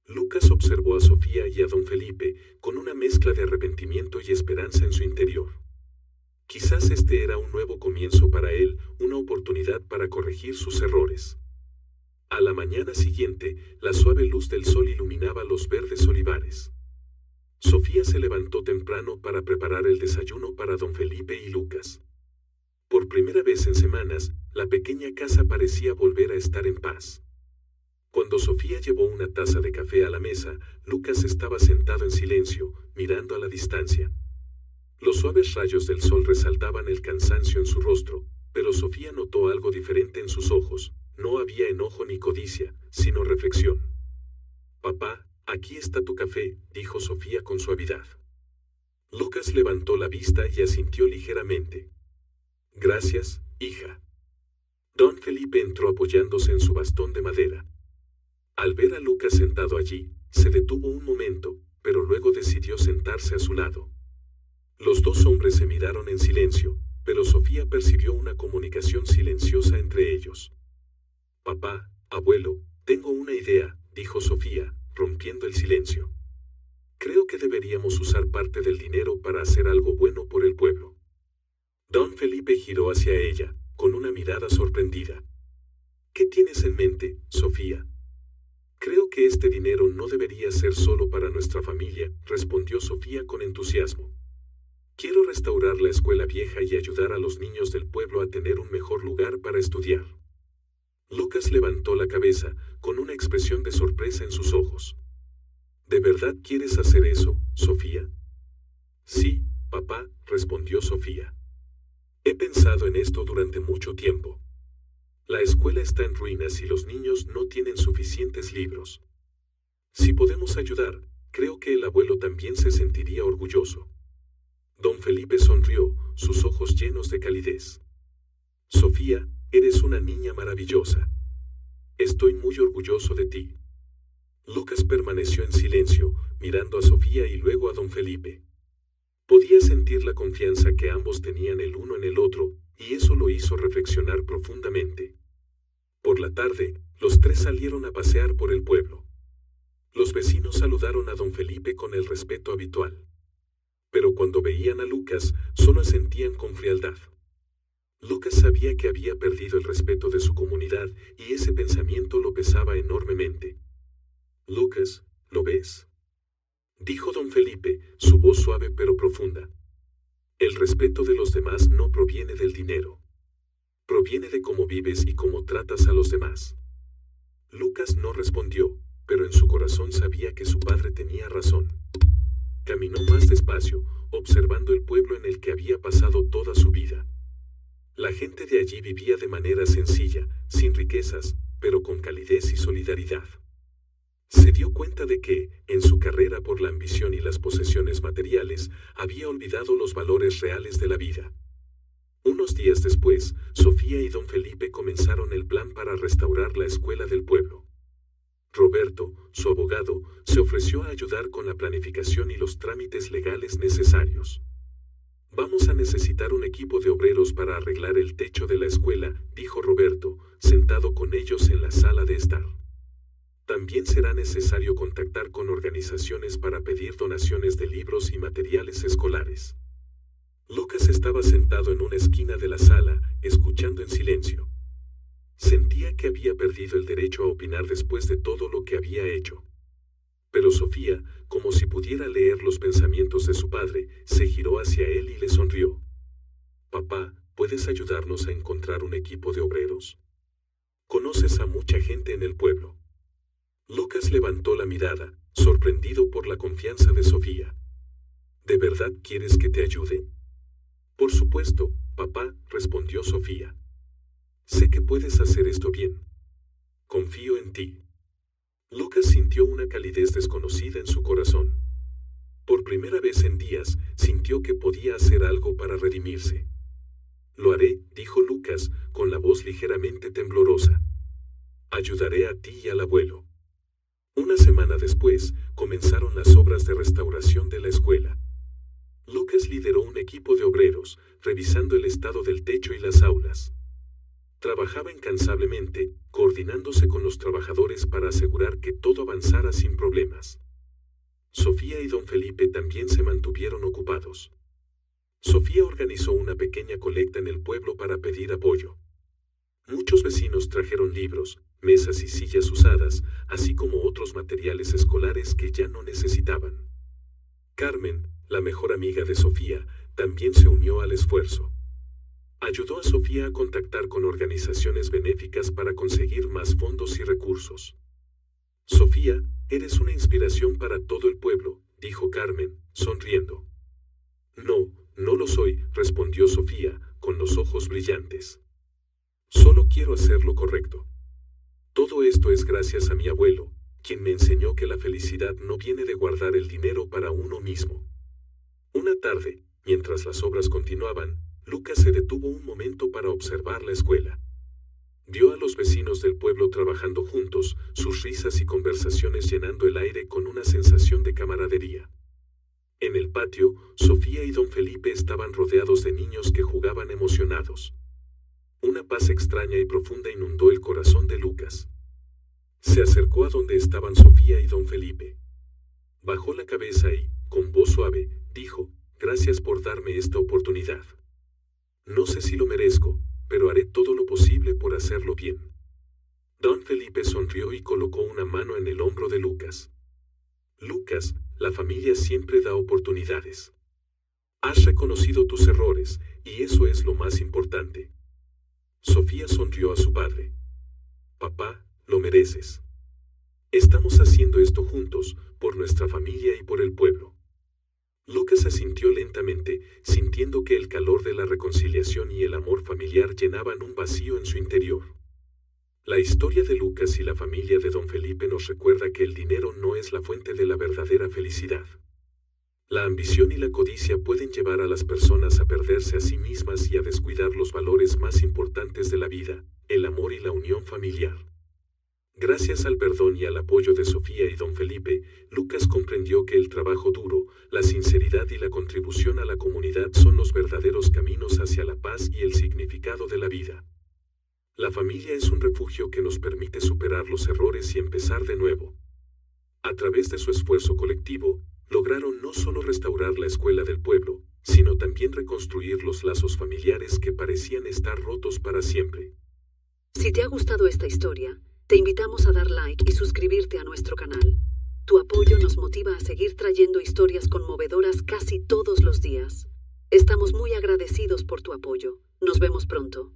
Lucas observó a Sofía y a don Felipe, con una mezcla de arrepentimiento y esperanza en su interior. Quizás este era un nuevo comienzo para él, una oportunidad para corregir sus errores. A la mañana siguiente, la suave luz del sol iluminaba los verdes olivares. Sofía se levantó temprano para preparar el desayuno para don Felipe y Lucas. Por primera vez en semanas, la pequeña casa parecía volver a estar en paz. Cuando Sofía llevó una taza de café a la mesa, Lucas estaba sentado en silencio, mirando a la distancia. Los suaves rayos del sol resaltaban el cansancio en su rostro, pero Sofía notó algo diferente en sus ojos. No había enojo ni codicia, sino reflexión. «Papá, aquí está tu café», dijo Sofía con suavidad. Lucas levantó la vista y asintió ligeramente. «Gracias, hija». Don Felipe entró apoyándose en su bastón de madera. Al ver a Lucas sentado allí, se detuvo un momento, pero luego decidió sentarse a su lado. Los dos hombres se miraron en silencio, pero Sofía percibió una comunicación silenciosa entre ellos. «Papá, abuelo, tengo una idea», dijo Sofía, rompiendo el silencio. «Creo que deberíamos usar parte del dinero para hacer algo bueno por el pueblo». Don Felipe giró hacia ella, con una mirada sorprendida. «¿Qué tienes en mente, Sofía?». «Creo que este dinero no debería ser solo para nuestra familia», respondió Sofía con entusiasmo. «Quiero restaurar la escuela vieja y ayudar a los niños del pueblo a tener un mejor lugar para estudiar». Lucas levantó la cabeza, con una expresión de sorpresa en sus ojos. «¿De verdad quieres hacer eso, Sofía?». «Sí, papá», respondió Sofía. «He pensado en esto durante mucho tiempo. La escuela está en ruinas y los niños no tienen suficientes libros. Si podemos ayudar, creo que el abuelo también se sentiría orgulloso». Don Felipe sonrió, sus ojos llenos de calidez. «Sofía, eres una niña maravillosa. Estoy muy orgulloso de ti». Lucas permaneció en silencio, mirando a Sofía y luego a don Felipe. Podía sentir la confianza que ambos tenían el uno en el otro, y eso lo hizo reflexionar profundamente. Por la tarde, los tres salieron a pasear por el pueblo. Los vecinos saludaron a don Felipe con el respeto habitual. Pero cuando veían a Lucas, solo asentían con frialdad. Lucas sabía que había perdido el respeto de su comunidad, y ese pensamiento lo pesaba enormemente. «Lucas, ¿lo ves?», dijo don Felipe, su voz suave pero profunda. «El respeto de los demás no proviene del dinero. Proviene de cómo vives y cómo tratas a los demás». Lucas no respondió, pero en su corazón sabía que su padre tenía razón. Caminó más despacio, observando el pueblo en el que había pasado toda su vida. La gente de allí vivía de manera sencilla, sin riquezas, pero con calidez y solidaridad. Se dio cuenta de que, en su carrera por la ambición y las posesiones materiales, había olvidado los valores reales de la vida. Unos días después, Sofía y don Felipe comenzaron el plan para restaurar la escuela del pueblo. Roberto, su abogado, se ofreció a ayudar con la planificación y los trámites legales necesarios. «Vamos a necesitar un equipo de obreros para arreglar el techo de la escuela», dijo Roberto, sentado con ellos en la sala de estar. «También será necesario contactar con organizaciones para pedir donaciones de libros y materiales escolares». Lucas estaba sentado en una esquina de la sala, escuchando en silencio. Sentía que había perdido el derecho a opinar después de todo lo que había hecho. Pero Sofía, como si pudiera leer los pensamientos de su padre, se giró hacia él y le sonrió. «Papá, ¿puedes ayudarnos a encontrar un equipo de obreros? Conoces a mucha gente en el pueblo». Lucas levantó la mirada, sorprendido por la confianza de Sofía. «¿De verdad quieres que te ayude?» «Por supuesto, papá», respondió Sofía. «Sé que puedes hacer esto bien. Confío en ti». Lucas sintió una calidez desconocida en su corazón. Por primera vez en días, sintió que podía hacer algo para redimirse. «Lo haré», dijo Lucas, con la voz ligeramente temblorosa. «Ayudaré a ti y al abuelo». Una semana después, comenzaron las obras de restauración de la escuela. Lucas lideró un equipo de obreros, revisando el estado del techo y las aulas. Trabajaba incansablemente, coordinándose con los trabajadores para asegurar que todo avanzara sin problemas. Sofía y don Felipe también se mantuvieron ocupados. Sofía organizó una pequeña colecta en el pueblo para pedir apoyo. Muchos vecinos trajeron libros, mesas y sillas usadas, así como otros materiales escolares que ya no necesitaban. Carmen, la mejor amiga de Sofía, también se unió al esfuerzo. Ayudó a Sofía a contactar con organizaciones benéficas para conseguir más fondos y recursos. «Sofía, eres una inspiración para todo el pueblo», dijo Carmen, sonriendo. «No, no lo soy», respondió Sofía, con los ojos brillantes. «Solo quiero hacer lo correcto. Todo esto es gracias a mi abuelo, quien me enseñó que la felicidad no viene de guardar el dinero para uno mismo». Una tarde, mientras las obras continuaban, Lucas se detuvo un momento para observar la escuela. Vio a los vecinos del pueblo trabajando juntos, sus risas y conversaciones llenando el aire con una sensación de camaradería. En el patio, Sofía y don Felipe estaban rodeados de niños que jugaban emocionados. Una paz extraña y profunda inundó el corazón de Lucas. Se acercó a donde estaban Sofía y don Felipe. Bajó la cabeza y, con voz suave, dijo: «Gracias por darme esta oportunidad. No sé si lo merezco, pero haré todo lo posible por hacerlo bien». Don Felipe sonrió y colocó una mano en el hombro de Lucas. «Lucas, la familia siempre da oportunidades. Has reconocido tus errores, y eso es lo más importante». Sofía sonrió a su padre. «Papá, lo mereces. Estamos haciendo esto juntos, por nuestra familia y por el pueblo». Lucas asintió lentamente, sintiendo que el calor de la reconciliación y el amor familiar llenaban un vacío en su interior. La historia de Lucas y la familia de don Felipe nos recuerda que el dinero no es la fuente de la verdadera felicidad. La ambición y la codicia pueden llevar a las personas a perderse a sí mismas y a descuidar los valores más importantes de la vida, el amor y la unión familiar. Gracias al perdón y al apoyo de Sofía y don Felipe, Lucas comprendió que el trabajo duro, la sinceridad y la contribución a la comunidad son los verdaderos caminos hacia la paz y el significado de la vida. La familia es un refugio que nos permite superar los errores y empezar de nuevo. A través de su esfuerzo colectivo, lograron no solo restaurar la escuela del pueblo, sino también reconstruir los lazos familiares que parecían estar rotos para siempre.
Si te ha gustado esta historia, te invitamos a dar like y suscribirte a nuestro canal. Tu apoyo nos motiva a seguir trayendo historias conmovedoras casi todos los días. Estamos muy agradecidos por tu apoyo. Nos vemos pronto.